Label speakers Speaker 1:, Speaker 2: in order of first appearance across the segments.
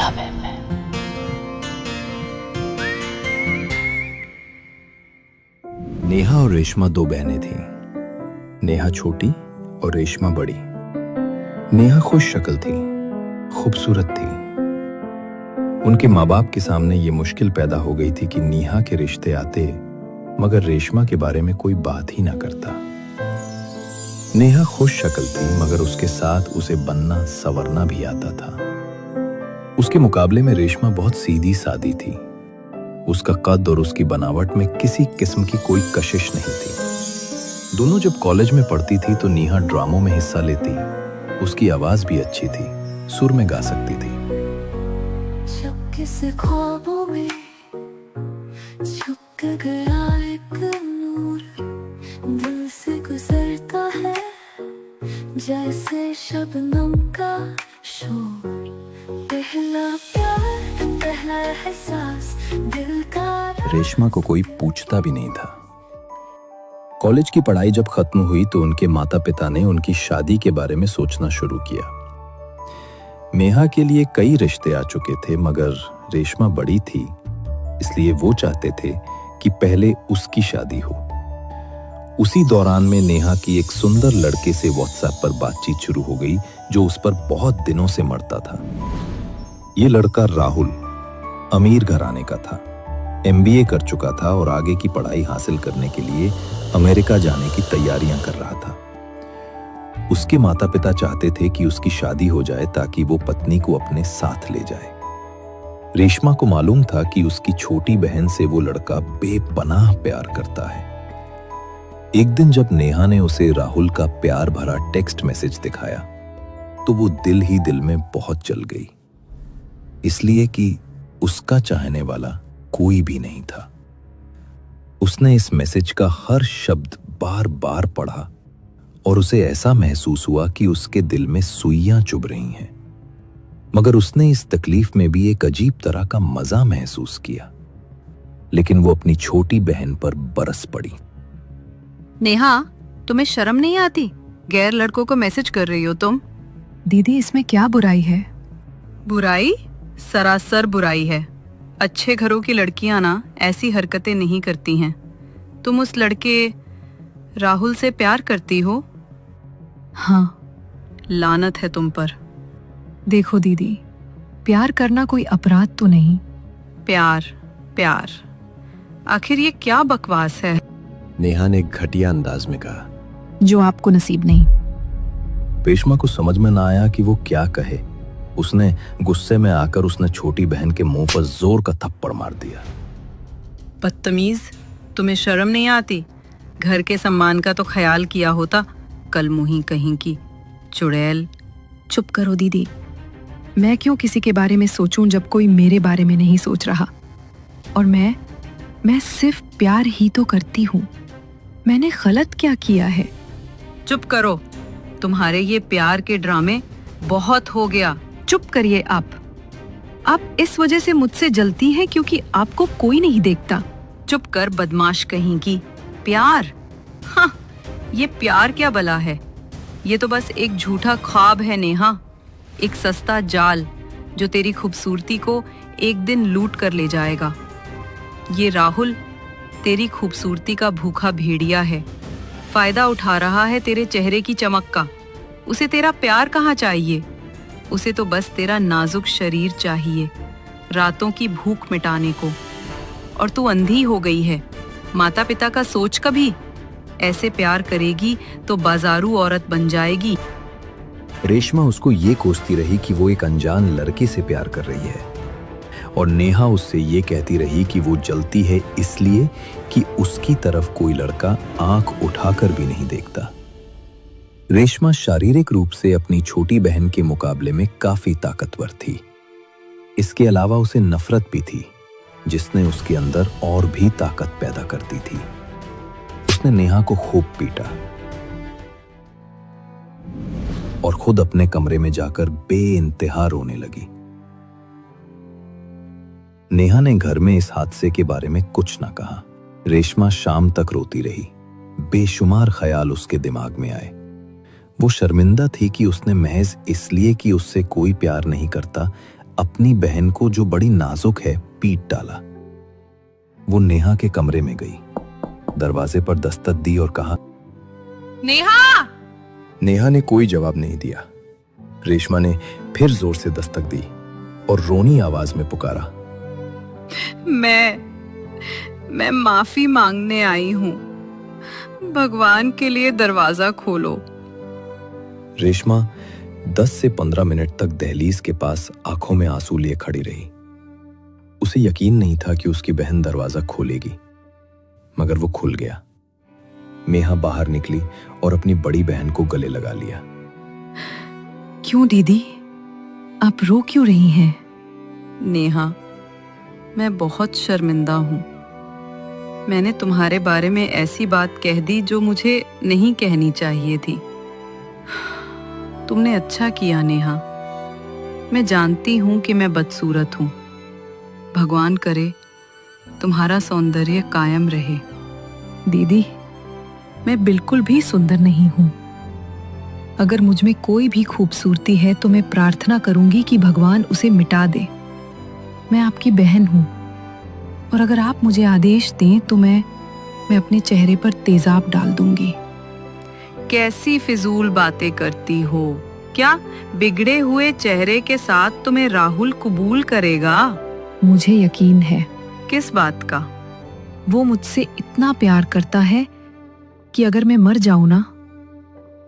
Speaker 1: Love FM.
Speaker 2: Neha और रेशमा दो बहनें थीं। नेहा छोटी और रेशमा बड़ी। नेहा खुश शक्ल थी, खूबसूरत थी। उनके माँ बाप के सामने ये मुश्किल पैदा हो गई थी कि नेहा के रिश्ते आते मगर रेशमा के बारे में कोई बात ही ना करता। नेहा खुश शक्ल थी मगर उसके साथ उसे बनना संवरना भी आता था। उसके मुकाबले में रेशमा बहुत सीधी सादी थी। उसका कद और उसकी बनावट में किसी किस्म की कोई कशिश नहीं थी। दोनों जब कॉलेज में पढ़ती थी तो नेहा ड्रामों में हिस्सा लेती। उसकी आवाज भी अच्छी थी, सुर में गा सकती थी।
Speaker 3: जब किसी ख्वाबों में छुप गया एक नूर, दिल से गुजरता है जैसे शबनम का शोर। पहला प्यार, पहला एहसास दिल का।
Speaker 2: रेशमा को कोई पूछता भी नहीं था। कॉलेज की पढ़ाई जब खत्म हुई तो उनके माता पिता ने उनकी शादी के बारे में सोचना शुरू किया। नेहा के लिए कई रिश्ते आ चुके थे मगर रेशमा बड़ी थी, इसलिए वो चाहते थे कि पहले उसकी शादी हो। उसी दौरान में नेहा की एक सुंदर लड़के से व्हाट्सएप पर बातचीत शुरू हो गई जो उस पर बहुत दिनों से मरता था। ये लड़का राहुल अमीर घराने का था, एमबीए कर चुका था और आगे की पढ़ाई हासिल करने के लिए अमेरिका जाने की तैयारियां कर रहा था। उसके माता पिता चाहते थे कि उसकी शादी हो जाए ताकि वो पत्नी को अपने साथ ले जाए। रेशमा को मालूम था कि उसकी छोटी बहन से वो लड़का बेपनाह प्यार करता है। एक दिन जब नेहा ने उसे राहुल का प्यार भरा टेक्स्ट मैसेज दिखाया तो वो दिल ही दिल में बहुत जल गई, इसलिए कि उसका चाहने वाला कोई भी नहीं था। उसने इस मैसेज का हर शब्द बार बार पढ़ा और उसे ऐसा महसूस हुआ कि उसके दिल में सुइयां चुभ रही हैं। मगर उसने इस तकलीफ में भी एक अजीब तरह का मजा महसूस किया। लेकिन वो अपनी छोटी बहन पर बरस पड़ी।
Speaker 4: नेहा, तुम्हें शर्म नहीं आती? गैर लड़कों को मैसेज कर रही हो तुम।
Speaker 5: दीदी, इसमें क्या बुराई है?
Speaker 4: बुराई? सरासर बुराई है। अच्छे घरों की लड़कियां ना ऐसी हरकतें नहीं करती हैं। तुम उस लड़के राहुल से प्यार करती हो?
Speaker 5: हाँ।
Speaker 4: लानत है तुम पर।
Speaker 5: देखो दीदी, प्यार करना कोई अपराध तो नहीं।
Speaker 4: प्यार प्यार, आखिर ये क्या बकवास है?
Speaker 2: नेहा ने घटिया अंदाज में कहा।
Speaker 5: जो आपको नसीब नहीं।
Speaker 2: रेशमा को समझ में ना आया कि वो क्या कहे। उसने गुस्से में आकर उसने छोटी बहन के मुंह पर जोर का थप्पड़ मार दिया।
Speaker 4: बदतमीज, तुम्हें शर्म नहीं आती? घर के सम्मान का तो ख्याल किया होता। कल मुही कहीं की चुड़ैल।
Speaker 5: चुप करो दीदी। मैं क्यों किसी के बारे में सोचूं जब कोई मेरे बारे में नहीं सोच रहा। और मैं सिर्फ प्यार ही तो करती हूँ। मैंने गलत क्या किया है?
Speaker 4: चुप करो, तुम्हारे ये प्यार के ड्रामे बहुत हो गया।
Speaker 5: चुप करिए आप इस वजह से मुझसे जलती हैं क्योंकि आपको कोई नहीं देखता।
Speaker 4: चुप कर बदमाश कहीं की। प्यार? हाँ, ये प्यार क्या भला है? ये तो बस एक झूठा ख्वाब है नेहा, एक सस्ता जाल जो तेरी खूबसूरती को एक दिन लूट कर ले जाएगा। ये राहुल तेरी खूबसूरती का भूखा भेड़िया है, फायदा उठा रहा है तेरे चेहरे की चमक का। उसे तेरा प्यार कहाँ चाहिए? उसे तो बस तेरा नाजुक शरीर चाहिए, रातों की भूख मिटाने को। और तू अंधी हो गई है। माता पिता का सोच कभी। ऐसे प्यार करेगी तो बाजारू औरत बन जाएगी।
Speaker 2: रेशमा उसको ये कोसती रही कि वो एक अनजान लड़के से प्यार कर रही है और नेहा उससे ये कहती रही कि वो जलती है इसलिए कि उसकी तरफ कोई लड़का आंख उठाकर भी नहीं देखता। रेशमा शारीरिक रूप से अपनी छोटी बहन के मुकाबले में काफी ताकतवर थी। इसके अलावा उसे नफरत भी थी जिसने उसके अंदर और भी ताकत पैदा करती थी। उसने नेहा को खूब पीटा और खुद अपने कमरे में जाकर बेइंतहा रोने लगी। नेहा ने घर में इस हादसे के बारे में कुछ ना कहा। रेशमा शाम तक रोती रही। बेशुमार ख्याल उसके दिमाग में आए। वो शर्मिंदा थी कि उसने महज इसलिए कि उससे कोई प्यार नहीं करता अपनी बहन को, जो बड़ी नाजुक है, पीट डाला। वो नेहा के कमरे में गई, दरवाजे पर दस्तक दी और कहा,
Speaker 4: नेहा।
Speaker 2: नेहा ने कोई जवाब नहीं दिया। रेशमा ने फिर जोर से दस्तक दी और रोनी आवाज में पुकारा,
Speaker 4: मैं माफी मांगने आई हूं। भगवान के लिए दरवाजा खोलो।
Speaker 2: रेशमा 10 से 15 मिनट तक दहलीज के पास आंखों में आंसू लिए खड़ी रही। उसे यकीन नहीं था कि उसकी बहन दरवाजा खोलेगी, मगर वो खुल गया। मेहा बाहर निकली और अपनी बड़ी बहन को गले लगा लिया।
Speaker 5: क्यों दीदी, आप रो क्यों रही हैं?
Speaker 4: नेहा, मैं बहुत शर्मिंदा हूं। मैंने तुम्हारे बारे में ऐसी बात कह दी जो मुझे नहीं कहनी चाहिए थी। तुमने अच्छा किया नेहा। मैं जानती हूं कि मैं बदसूरत हूं। भगवान करे तुम्हारा सौंदर्य कायम रहे।
Speaker 5: दीदी, मैं बिल्कुल भी सुंदर नहीं हूं। अगर मुझ में कोई भी खूबसूरती है तो मैं प्रार्थना करूंगी कि भगवान उसे मिटा दे। मैं आपकी बहन हूं और अगर आप मुझे आदेश दें तो मैं अपने चेहरे पर तेजाब डाल दूंगी।
Speaker 4: कैसी फिजूल बातें करती हो? क्या बिगड़े हुए चेहरे के साथ तुम्हें राहुल कबूल करेगा?
Speaker 5: मुझे यकीन है।
Speaker 4: किस बात का?
Speaker 5: वो मुझसे इतना प्यार करता है कि अगर मैं मर जाऊं ना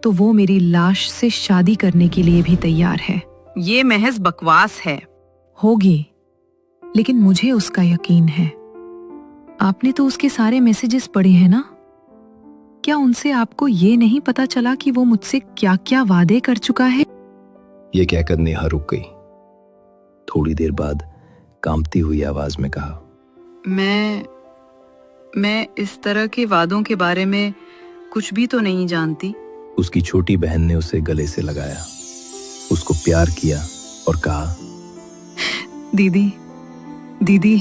Speaker 5: तो वो मेरी लाश से शादी करने के लिए भी तैयार है।
Speaker 4: ये महज बकवास है।
Speaker 5: होगी, लेकिन मुझे उसका यकीन है। आपने तो उसके सारे मैसेजेस पढ़े हैं ना? क्या उनसे आपको ये नहीं पता चला कि वो मुझसे क्या क्या वादे कर चुका है?
Speaker 2: ये कहकर नेहा रुक गई। थोड़ी देर बाद कांपती हुई आवाज में कहा,
Speaker 4: मैं इस तरह के वादों के बारे में कुछ भी तो नहीं जानती।
Speaker 2: उसकी छोटी बहन ने उसे गले से लगाया, उसको प्यार किया और कहा,
Speaker 5: दीदी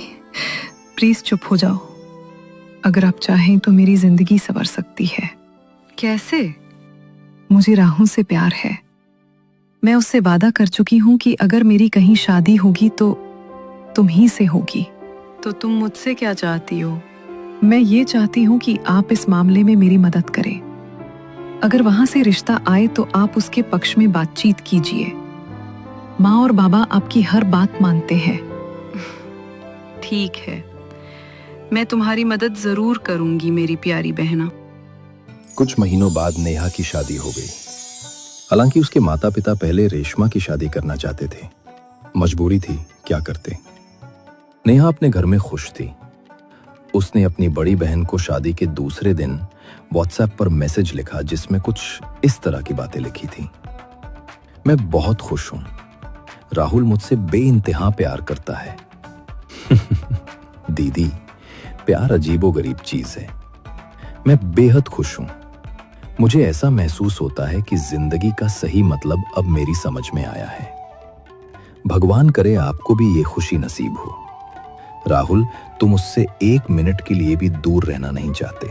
Speaker 5: प्लीज चुप हो जाओ। अगर आप चाहें तो मेरी जिंदगी संवर सकती है।
Speaker 4: कैसे?
Speaker 5: मुझे राहुल से प्यार है। मैं उससे वादा कर चुकी हूं कि अगर मेरी कहीं शादी होगी तो तुम ही से होगी।
Speaker 4: तो तुम मुझसे क्या चाहती हो?
Speaker 5: मैं ये चाहती हूं कि आप इस मामले में मेरी मदद करें। अगर वहां से रिश्ता आए तो आप उसके पक्ष में बातचीत कीजिए। माँ और बाबा आपकी हर बात मानते हैं।
Speaker 4: ठीक है, मैं तुम्हारी मदद जरूर करूंगी मेरी प्यारी बहना।
Speaker 2: कुछ महीनों बाद नेहा की शादी हो गई। हालांकि उसके माता पिता पहले रेशमा की शादी करना चाहते थे। मजबूरी थी, क्या करते। नेहा अपने घर में खुश थी। उसने अपनी बड़ी बहन को शादी के दूसरे दिन व्हाट्सएप पर मैसेज लिखा जिसमें कुछ इस तरह की बातें लिखी थी, मैं बहुत खुश हूं। राहुल मुझसे बेइंतहा प्यार करता है। दीदी, प्यार अजीबोगरीब चीज है। मैं बेहद खुश हूं। मुझे ऐसा महसूस होता है कि जिंदगी का सही मतलब अब मेरी समझ में आया है। भगवान करे आपको भी ये खुशी नसीब हो। राहुल, तुम उससे 1 मिनट के लिए भी दूर रहना नहीं चाहते।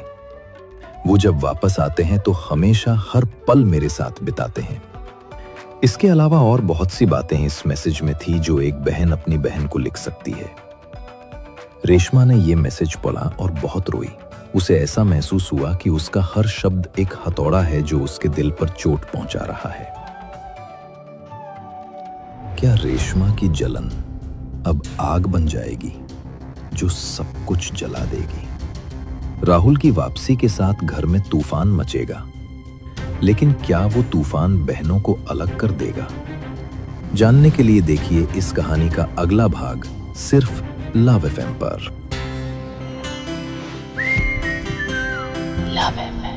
Speaker 2: वो जब वापस आते हैं तो हमेशा हर पल मेरे साथ बिताते हैं। इसके अलावा और बहुत सी बातें इस मैसेज में थी जो एक बहन अपनी बहन को लिख सकती है। रेशमा ने यह मैसेज पढ़ा और बहुत रोई। उसे ऐसा महसूस हुआ कि उसका हर शब्द एक हथौड़ा है जो उसके दिल पर चोट पहुंचा रहा है। क्या रेशमा की जलन अब आग बन जाएगी जो सब कुछ जला देगी? राहुल की वापसी के साथ घर में तूफान मचेगा, लेकिन क्या वो तूफान बहनों को अलग कर देगा? जानने के लिए देखिए इस कहानी का अगला भाग सिर्फ लव FM पर।
Speaker 3: Love FM.